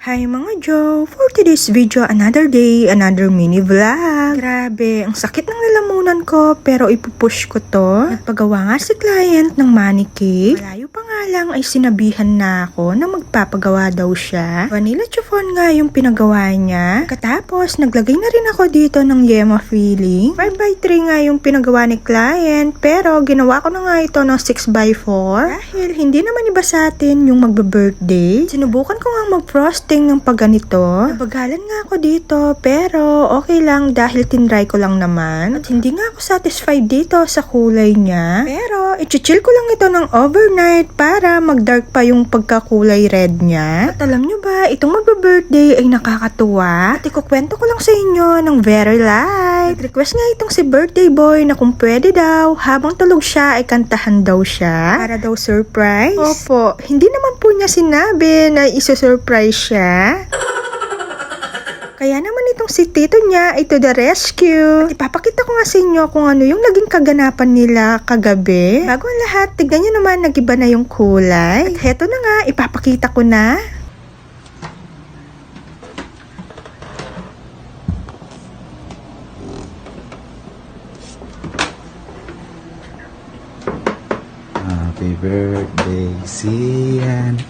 Hi mga Joe! For today's video, another day, another mini vlog. Grabe, ang sakit ng lalamunan ko pero ipupush ko to. Nagpagawa nga si client ng money cake. Malayo pa nga lang ay sinabihan na ako na magpapagawa daw siya. Vanilla chiffon nga yung pinagawa niya. Katapos, naglagay na rin ako dito ng yema filling. 5x3 nga yung pinagawa ni client pero ginawa ko na nga ito ng 6x4. Dahil hindi naman iba sa atin yung magbe-birthday. Sinubukan ko nga mag-frost ng pagganito. Nabagalan nga ako dito pero okay lang dahil tinry ko lang naman. At hindi nga ako satisfied dito sa kulay niya. Pero i-chill ko lang ito ng overnight para mag-dark pa yung pagkakulay red niya. At alam nyo ba, itong magbe-birthday ay nakakatuwa. At ikukwento ko lang sa inyo ng very light. Nag-request nga itong si birthday boy na kung pwede daw habang tulog siya ay kantahan daw siya. Para daw surprise. Opo, hindi naman po niya sinabi na iso-surprise siya. Kaya naman itong si tito niya ay to the rescue. At ipapakita ko nga sa inyo kung ano yung naging kaganapan nila kagabi. Bago ang lahat, tignan nyo naman nag-iba na yung kulay. At heto na nga, ipapakita ko na. Happy birthday, Sian.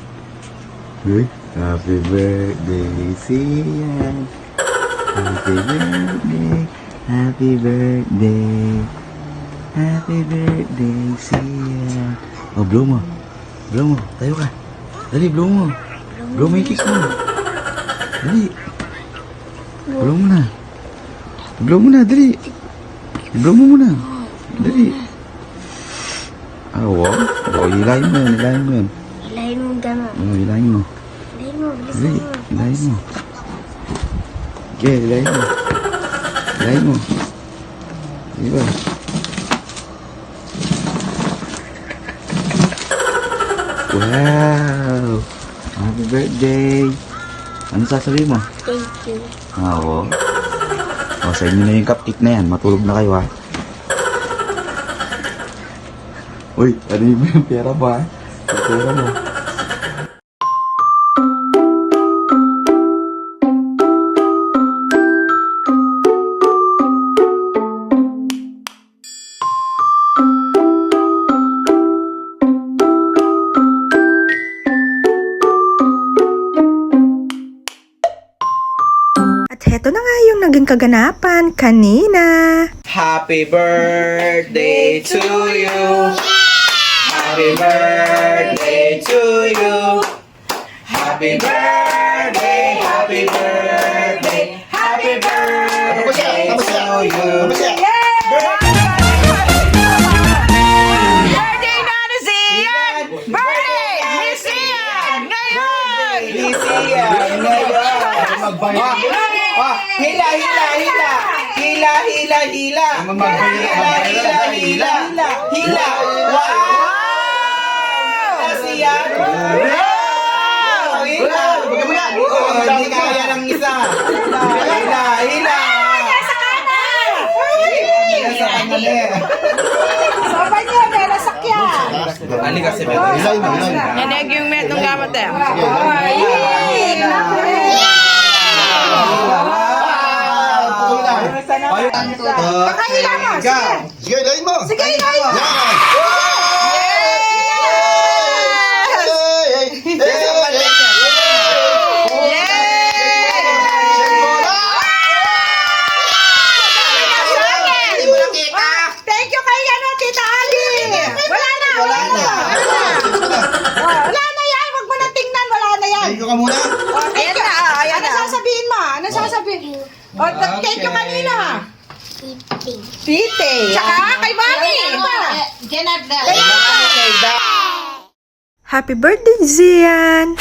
Happy birthday, Sian. Happy birthday, happy birthday. Happy birthday, Sian. Oh, blow mo. Blow mo. Tayo ka. Dali, blow mo. Blow mo yung kiss mo. Dali. Blow mo na. Blow mo na, dali. Blow mo muna. Dali. Ah, wow. Oh, hilahin mo yan, hilahin mo yan. Hilahin mo gano'n. Oh, hilahin mo. Hilahin mo, Dali, hilahin mo. Okay, hilahin mo. Hilahin mo. Diba? Wow! Happy birthday! Ano sasabihin mo? Thank you. Ah, oo. O, sa inyo na yung cupcake na yan. Matulog na kayo, ha? Uy, ano yung pera mo, ha? Yung pera mo. At heto na nga yung naging kaganapan kanina. Happy birthday to you. Happy birthday to you. Happy birthday, happy birthday, happy birthday to you. Birthday na ni Sian! Birthday ni Sian! Ngayon! Lisian ngayon. Hila, hila, hila. Hila, hila, hila. Hila, hila, hila. Hila. Wow! Lisian. Wow! Hila. Hindi kaya ng isa. Hila, hila. Nasa kanan. Nasa kanan eh. Sabay niya, may nasakyan! Ano kasi ba? Hila, hila. Naneg yung met nung gamat eh. Pakahila mo! Sige, hilahin mo! Sige, hilahin mo! Thank you kay Tita Ali! Wala na! Wala na yan! Huwag mo na tingnan! Wala na yan! Thank you ka muna! Ayan na! Ano sasabihin mo? Ano sasabihin? Thank you kanina! Tite! Tsaka kay Mami! Happy birthday, Zian!